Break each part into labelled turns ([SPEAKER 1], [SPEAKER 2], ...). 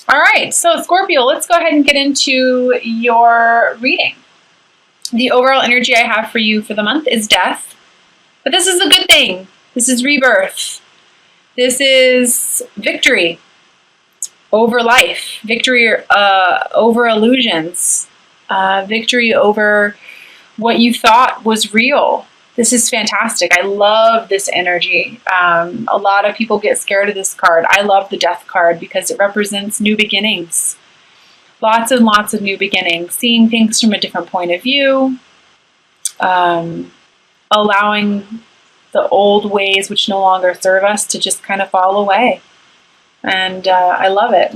[SPEAKER 1] All right, so Scorpio, let's go ahead and get into your reading. The overall energy I have for you for the month is death, but this is a good thing. This is rebirth. This is victory over life, victory over illusions, victory over what you thought was real. This is fantastic. I love this energy. A lot of people get scared of this card. I love the death card because it represents new beginnings. Lots and lots of new beginnings. Seeing things from a different point of view. Allowing the old ways which no longer serve us to just kind of fall away. And I love it.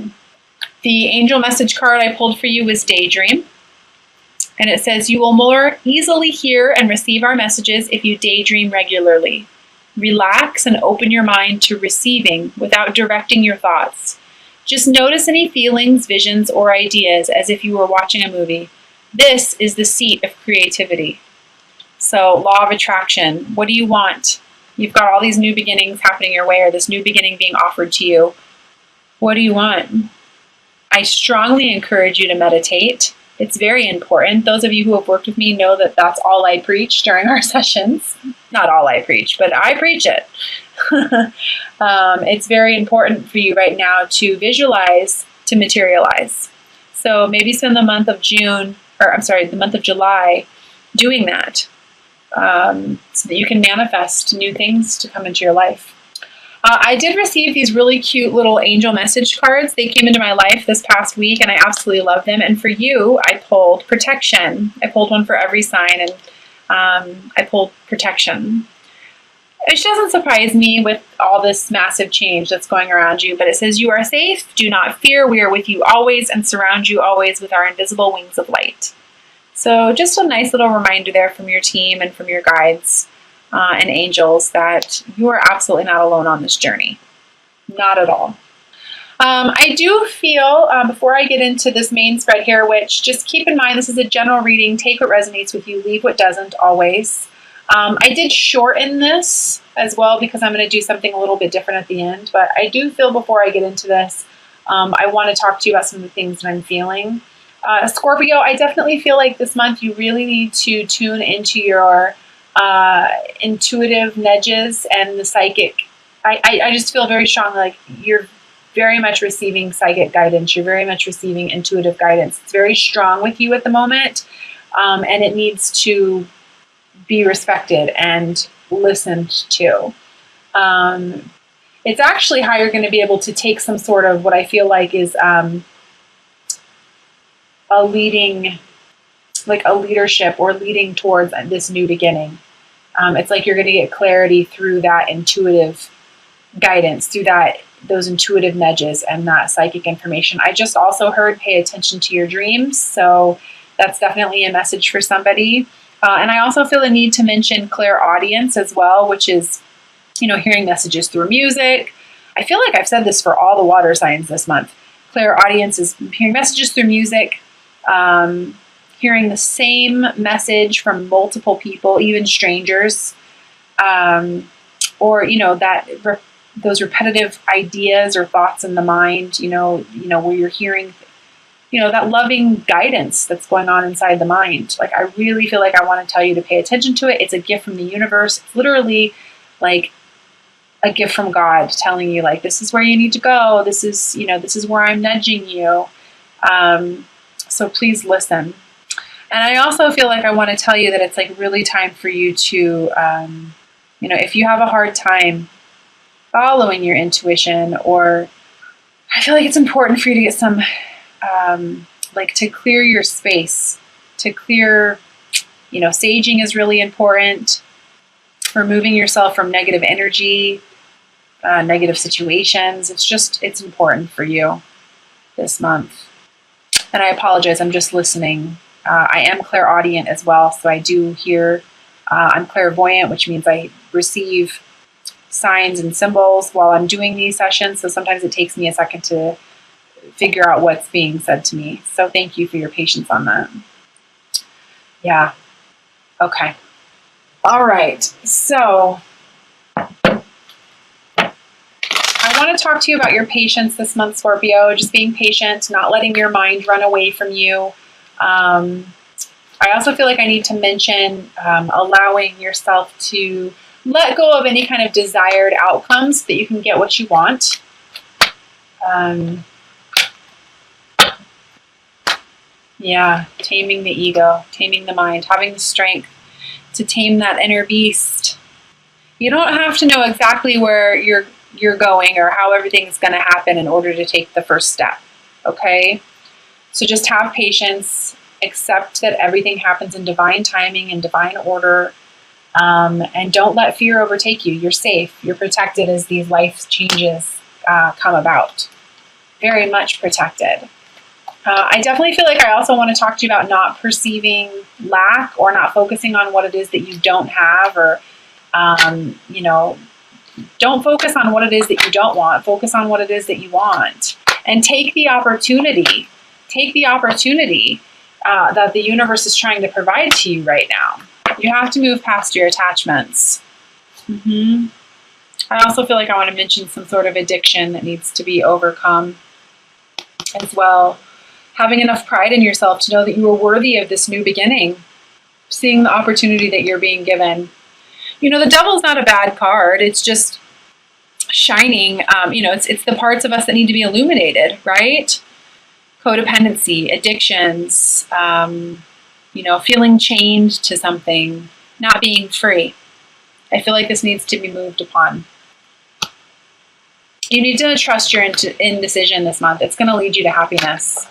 [SPEAKER 1] The angel message card I pulled for you is Daydream. And it says, you will more easily hear and receive our messages if you daydream regularly. Relax and open your mind to receiving without directing your thoughts. Just notice any feelings, visions, or ideas as if you were watching a movie. This is the seat of creativity. So, law of attraction. What do you want? You've got all these new beginnings happening your way, or this new beginning being offered to you. What do you want? I strongly encourage you to meditate. It's very important. Those of you who have worked with me know that that's all I preach during our sessions. Not all I preach, but I preach it. It's very important for you right now to visualize, to materialize. So maybe spend the month of the month of July doing that, so that you can manifest new things to come into your life. I did receive these really cute little angel message cards. They came into my life this past week, and I absolutely love them. And for you, I pulled protection. I pulled one for every sign, and I pulled protection. Which doesn't surprise me with all this massive change that's going around you, but it says, you are safe, do not fear, we are with you always and surround you always with our invisible wings of light. So just a nice little reminder there from your team and from your guides. And angels that you are absolutely not alone on this journey. Not at all. I do feel, before I get into this main spread here, which just keep in mind, this is a general reading. Take what resonates with you, leave what doesn't, always. I did shorten this as well because I'm going to do something a little bit different at the end. But I do feel before I get into this, I want to talk to you about some of the things that I'm feeling. Scorpio, I definitely feel like this month you really need to tune into your intuitive nudges and the psychic. I just feel very strongly like you're very much receiving psychic guidance. You're very much receiving intuitive guidance. It's very strong with you at the moment, and it needs to be respected and listened to. It's actually how you're going to be able to take some sort of what I feel like is a leadership or leading towards this new beginning. It's like you're going to get clarity through that intuitive guidance, through those intuitive nudges and that psychic information. I just also heard pay attention to your dreams. So that's definitely a message for somebody. And I also feel the need to mention clairaudience as well, which is, hearing messages through music. I feel like I've said this for all the water signs this month. Clairaudience is hearing messages through music, hearing the same message from multiple people, even strangers, or those repetitive ideas or thoughts in the mind, where you're hearing, that loving guidance that's going on inside the mind. Like, I really feel like I want to tell you to pay attention to it. It's a gift from the universe. It's literally like a gift from God telling you, like, this is where you need to go. This is where I'm nudging you. So please listen. And I also feel like I want to tell you that it's like really time for you to, if you have a hard time following your intuition, or I feel like it's important for you to get some, to clear your space, to clear, saging is really important. Removing yourself from negative energy, negative situations. It's important for you this month. And I apologize, I'm just listening. I am clairaudient as well, so I do hear, I'm clairvoyant, which means I receive signs and symbols while I'm doing these sessions, so sometimes it takes me a second to figure out what's being said to me. So thank you for your patience on that. Yeah. Okay. All right. So I want to talk to you about your patience this month, Scorpio. Just being patient, not letting your mind run away from you. I also feel like I need to mention allowing yourself to let go of any kind of desired outcomes so that you can get what you want. Yeah, taming the ego, taming the mind, having the strength to tame that inner beast. You don't have to know exactly where you're going or how everything's going to happen in order to take the first step, okay? So just have patience, accept that everything happens in divine timing and divine order, and don't let fear overtake you. You're safe. You're protected as these life changes come about. Very much protected. I definitely feel like I also want to talk to you about not perceiving lack or not focusing on what it is that you don't have, or, you know, don't focus on what it is that you don't want. Focus on what it is that you want. And take the opportunity. Take the opportunity that the universe is trying to provide to you right now. You have to move past your attachments. I also feel like I want to mention some sort of addiction that needs to be overcome as well. Having enough pride in yourself to know that you are worthy of this new beginning. Seeing the opportunity that you're being given. You know, the devil's not a bad card. It's just shining. You know, it's the parts of us that need to be illuminated, right? Codependency, addictions, you know, feeling chained to something, not being free. I feel like this needs to be moved upon. You need to trust your indecision this month. It's going to lead you to happiness.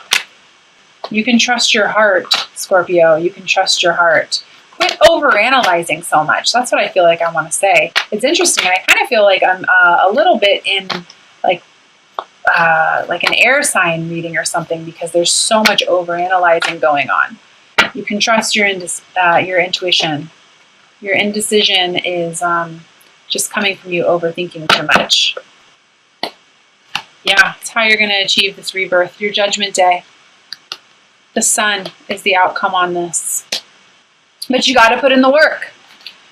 [SPEAKER 1] You can trust your heart, Scorpio. You can trust your heart. Quit overanalyzing so much. That's what I feel like I want to say. It's interesting. I kind of feel like I'm a little bit in like an air sign reading or something, because there's so much overanalyzing going on. You can trust your intuition. Your indecision is just coming from you overthinking too much. Yeah, it's how you're going to achieve this rebirth. Your judgment day. The sun is the outcome on this. But you got to put in the work.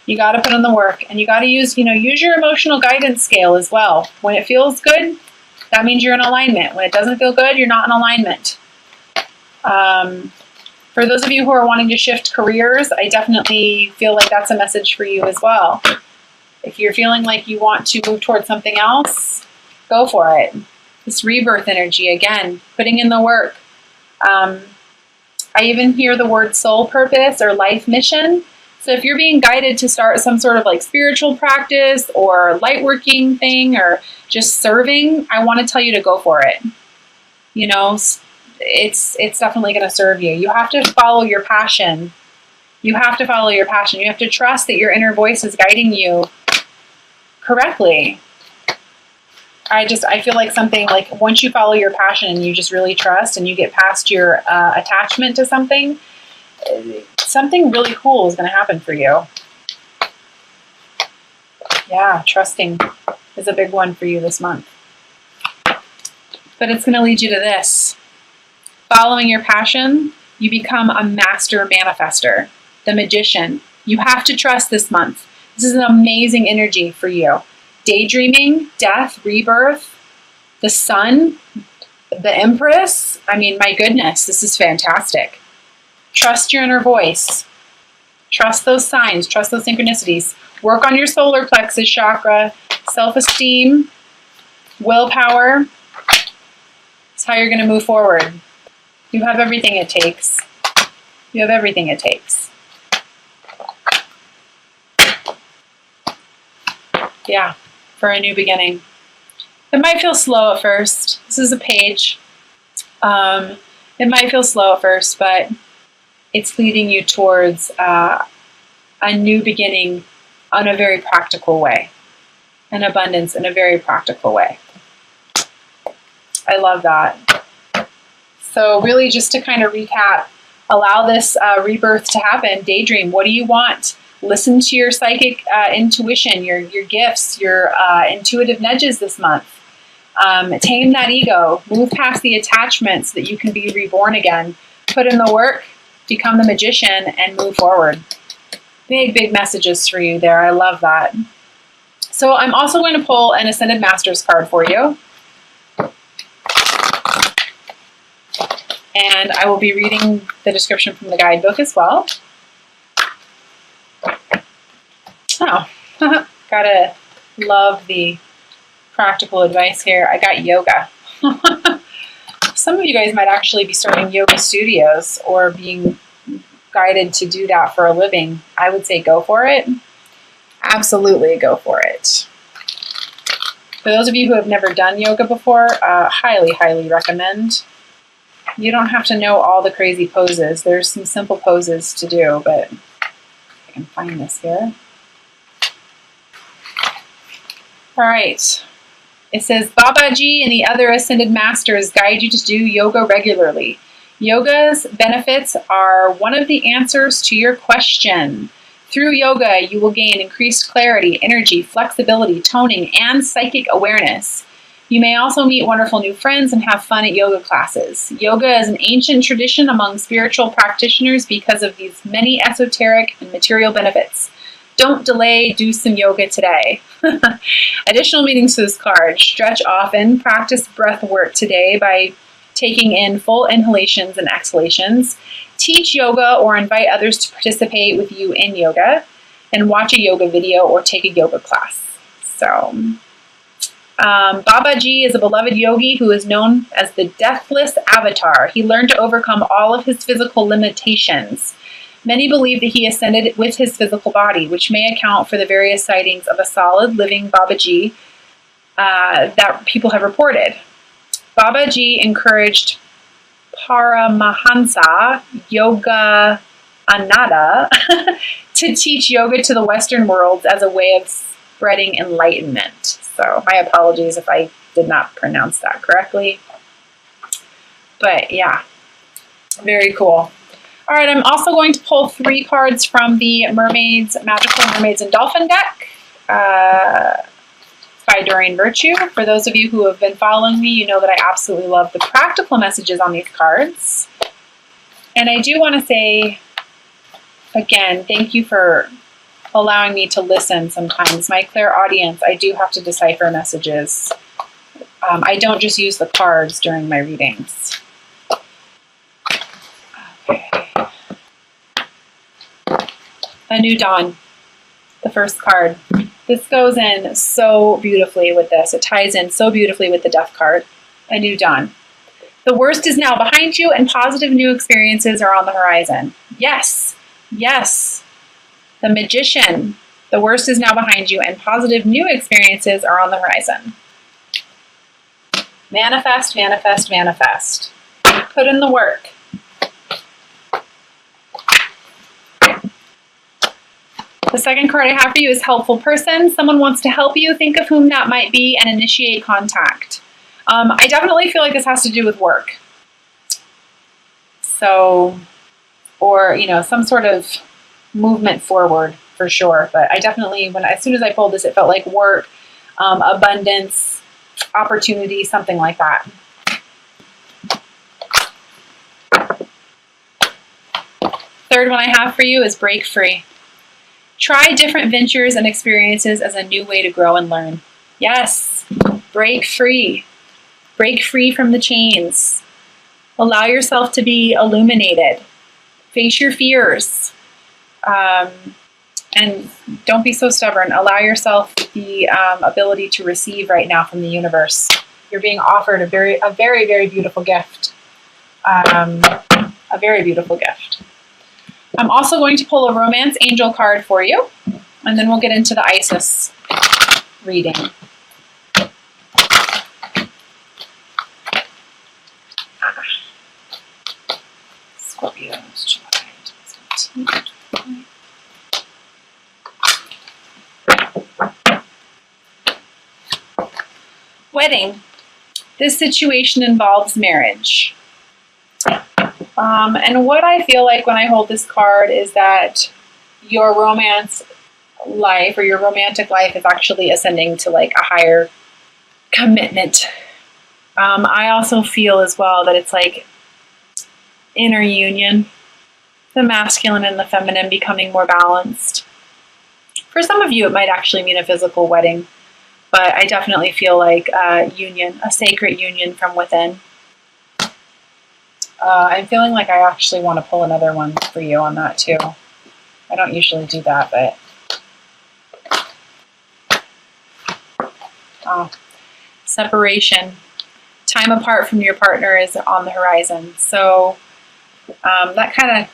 [SPEAKER 1] You got to put in the work, and you got to use your emotional guidance scale as well. When it feels good, that means you're in alignment. When it doesn't feel good, you're not in alignment. For those of you who are wanting to shift careers, I definitely feel like that's a message for you as well. If you're feeling like you want to move towards something else, go for it. This rebirth energy, again, putting in the work. I even hear the word soul purpose or life mission. So if you're being guided to start some sort of like spiritual practice or light working thing or just serving, I want to tell you to go for it. You know, it's definitely going to serve you. You have to follow your passion. You have to follow your passion. You have to trust that your inner voice is guiding you correctly. I feel like something like once you follow your passion and you just really trust and you get past your attachment to something, something really cool is going to happen for you. Yeah, trusting is a big one for you this month. But it's going to lead you to this. Following your passion, you become a master manifester, the magician. You have to trust this month. This is an amazing energy for you. Daydreaming, death, rebirth, the sun, the Empress. I mean, my goodness, this is fantastic. Trust your inner voice. Trust those signs. Trust those synchronicities. Work on your solar plexus chakra, self-esteem, willpower. That's how you're going to move forward. You have everything it takes. You have everything it takes. Yeah, for a new beginning. It might feel slow at first. This is a page. It might feel slow at first, but it's leading you towards a new beginning in a very practical way. An abundance in a very practical way. I love that. So really just to kind of recap, allow this rebirth to happen. Daydream. What do you want? Listen to your psychic intuition, your gifts, your intuitive nudges this month. Tame that ego. Move past the attachments so that you can be reborn again. Put in the work, become the magician, and move forward. Big, big messages for you there. I love that. So I'm also going to pull an Ascended Masters card for you. And I will be reading the description from the guidebook as well. Oh, gotta love the practical advice here. I got yoga. Some of you guys might actually be starting yoga studios or being guided to do that for a living. I would say go for it. Absolutely go for it. For those of you who have never done yoga before, highly, highly recommend. You don't have to know all the crazy poses. There's some simple poses to do, but I can find this here. All right. It says, Babaji and the other Ascended Masters guide you to do yoga regularly. Yoga's benefits are one of the answers to your question. Through yoga, you will gain increased clarity, energy, flexibility, toning, and psychic awareness. You may also meet wonderful new friends and have fun at yoga classes. Yoga is an ancient tradition among spiritual practitioners because of these many esoteric and material benefits. Don't delay, do some yoga today. Additional meanings for this card. Stretch often. Practice breath work today by taking in full inhalations and exhalations. Teach yoga or invite others to participate with you in yoga. And watch a yoga video or take a yoga class. So, Babaji is a beloved yogi who is known as the Deathless Avatar. He learned to overcome all of his physical limitations. Many believe that he ascended with his physical body, which may account for the various sightings of a solid living Babaji that people have reported. Babaji encouraged Paramahansa Yoga Ananda to teach yoga to the Western world as a way of spreading enlightenment. So my apologies if I did not pronounce that correctly. But yeah, very cool. All right, I'm also going to pull 3 cards from the Mermaids, Magical Mermaids and Dolphin deck by Doreen Virtue. For those of you who have been following me, you know that I absolutely love the practical messages on these cards. And I do want to say, again, thank you for allowing me to listen sometimes. My clairaudience, I do have to decipher messages. I don't just use the cards during my readings. Okay. A New Dawn, the first card. This goes in so beautifully with this. It ties in so beautifully with the Death card. A New Dawn. The worst is now behind you and positive new experiences are on the horizon. Yes, yes. The Magician. The worst is now behind you and positive new experiences are on the horizon. Manifest, manifest, manifest. Put in the work. The second card I have for you is Helpful Person. Someone wants to help you. Think of whom that might be and initiate contact. I definitely feel like this has to do with work. So, or, you know, some sort of movement forward for sure. But I definitely, as soon as I pulled this, it felt like work, abundance, opportunity, something like that. Third one I have for you is Break Free. Try different ventures and experiences as a new way to grow and learn. Yes, break free. Break free from the chains. Allow yourself to be illuminated. Face your fears. And don't be so stubborn. Allow yourself the ability to receive right now from the universe. You're being offered a very, very beautiful gift. A very beautiful gift. I'm also going to pull a Romance Angel card for you, and then we'll get into the Isis reading. Scorpio, July. Wedding. This situation involves marriage. And what I feel like when I hold this card is that your romance life or your romantic life is actually ascending to like a higher commitment. I also feel as well that it's like inner union, the masculine and the feminine becoming more balanced. For some of you, it might actually mean a physical wedding, but I definitely feel like a union, a sacred union from within. I'm feeling like I actually want to pull another one for you on that too. I don't usually do that, but separation, time apart from your partner is on the horizon. So that kind of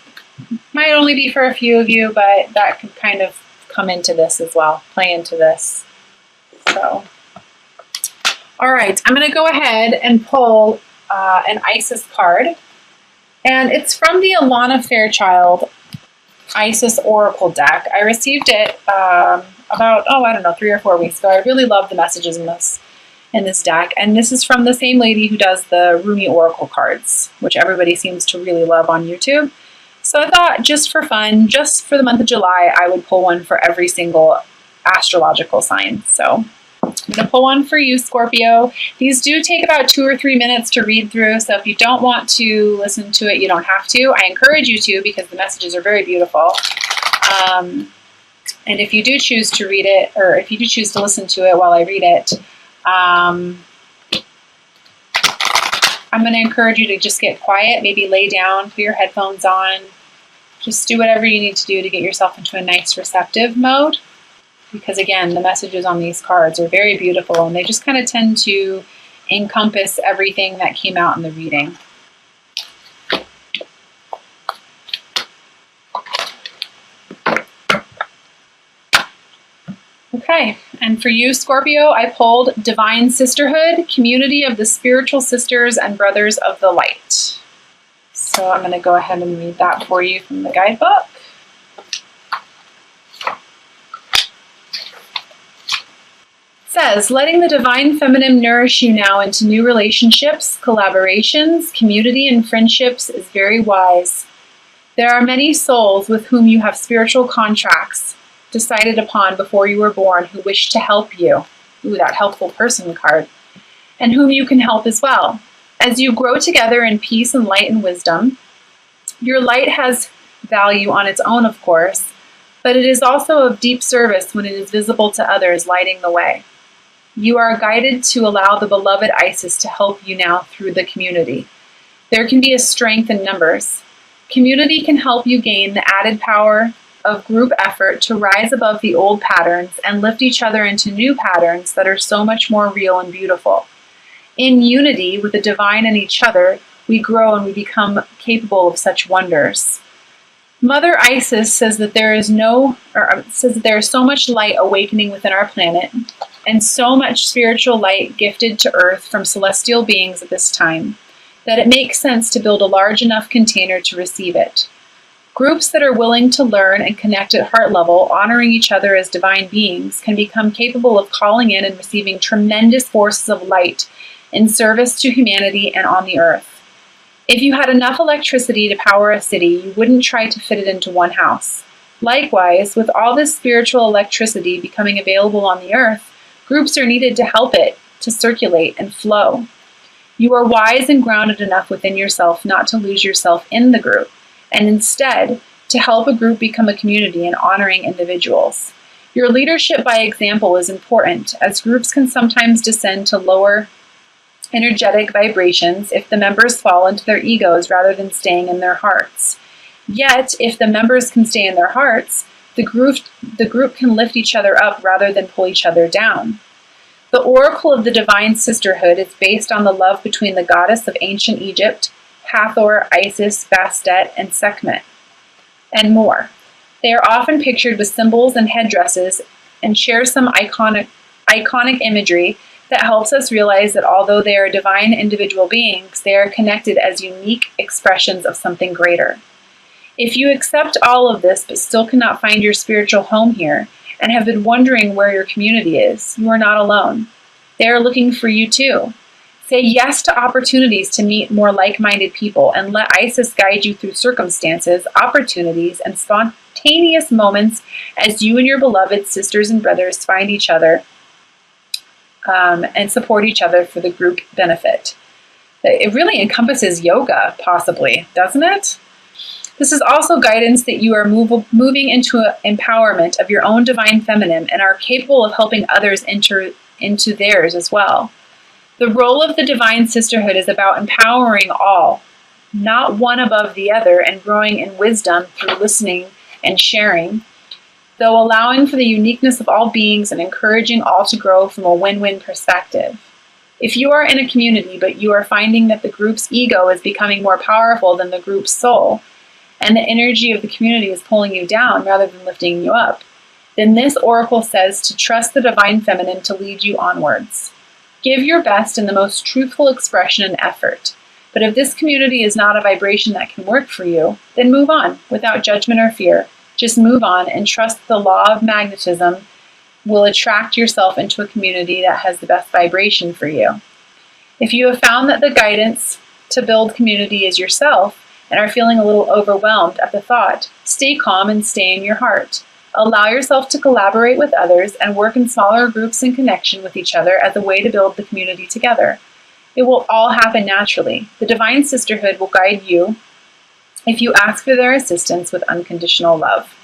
[SPEAKER 1] might only be for a few of you, but that could kind of come into this as well, play into this. So, all right, I'm going to go ahead and pull an Isis card. And it's from the Alana Fairchild Isis Oracle deck. I received it about, I don't know, 3 or 4 weeks ago. I really love the messages in this deck. And this is from the same lady who does the Rumi Oracle cards, which everybody seems to really love on YouTube. So I thought, just for fun, just for the month of July, I would pull one for every single astrological sign. So I'm going to pull one for you, Scorpio. These do take about 2 or 3 minutes to read through, so if you don't want to listen to it, you don't have to. I encourage you to, because the messages are very beautiful. And if you do choose to read it, or if you do choose to listen to it while I read it, I'm going to encourage you to just get quiet, maybe lay down, put your headphones on, just do whatever you need to do to get yourself into a nice receptive mode. Because again, the messages on these cards are very beautiful, and they just kind of tend to encompass everything that came out in the reading. Okay, and for you, Scorpio, I pulled Divine Sisterhood, Community of the Spiritual Sisters and Brothers of the Light. So I'm going to go ahead and read that for you from the guidebook. Says, letting the divine feminine nourish you now into new relationships, collaborations, community, and friendships is very wise. There are many souls with whom you have spiritual contracts decided upon before you were born who wish to help you. Ooh, that helpful person card. And whom you can help as well. As you grow together in peace and light and wisdom, your light has value on its own, of course, but it is also of deep service when it is visible to others, lighting the way. You are guided to allow the beloved Isis to help you now through the community. There can be a strength in numbers. Community can help you gain the added power of group effort to rise above the old patterns and lift each other into new patterns that are so much more real and beautiful. In unity with the divine and each other, we grow and we become capable of such wonders. Mother Isis says that there is so much light awakening within our planet, and so much spiritual light gifted to Earth from celestial beings at this time, that it makes sense to build a large enough container to receive it. Groups that are willing to learn and connect at heart level, honoring each other as divine beings, can become capable of calling in and receiving tremendous forces of light in service to humanity and on the Earth. If you had enough electricity to power a city, you wouldn't try to fit it into one house. Likewise, with all this spiritual electricity becoming available on the Earth, groups are needed to help it to circulate and flow. You are wise and grounded enough within yourself not to lose yourself in the group, and instead to help a group become a community and honoring individuals. Your leadership by example is important, as groups can sometimes descend to lower energetic vibrations if the members fall into their egos rather than staying in their hearts. Yet, if the members can stay in their hearts, the group can lift each other up rather than pull each other down. The oracle of the divine sisterhood is based on the love between the goddess of ancient Egypt, Hathor, Isis, Bastet, and Sekhmet, and more. They are often pictured with symbols and headdresses and share some iconic imagery that helps us realize that although they are divine individual beings, they are connected as unique expressions of something greater. If you accept all of this but still cannot find your spiritual home here and have been wondering where your community is, you are not alone. They are looking for you too. Say yes to opportunities to meet more like-minded people and let Isis guide you through circumstances, opportunities, and spontaneous moments as you and your beloved sisters and brothers find each other and support each other for the group benefit. It really encompasses yoga, possibly, doesn't it? This is also guidance that you are moving into empowerment of your own divine feminine and are capable of helping others enter into theirs as well. The role of the divine sisterhood is about empowering all, not one above the other, and growing in wisdom through listening and sharing, though allowing for the uniqueness of all beings and encouraging all to grow from a win-win perspective. If you are in a community but you are finding that the group's ego is becoming more powerful than the group's soul, and the energy of the community is pulling you down rather than lifting you up, then this oracle says to trust the divine feminine to lead you onwards. Give your best in the most truthful expression and effort. But if this community is not a vibration that can work for you, then move on without judgment or fear. Just move on and trust the law of magnetism will attract yourself into a community that has the best vibration for you. If you have found that the guidance to build community is yourself and are feeling a little overwhelmed at the thought, stay calm and stay in your heart. Allow yourself to collaborate with others and work in smaller groups in connection with each other as a way to build the community together. It will all happen naturally. The divine sisterhood will guide you if you ask for their assistance with unconditional love.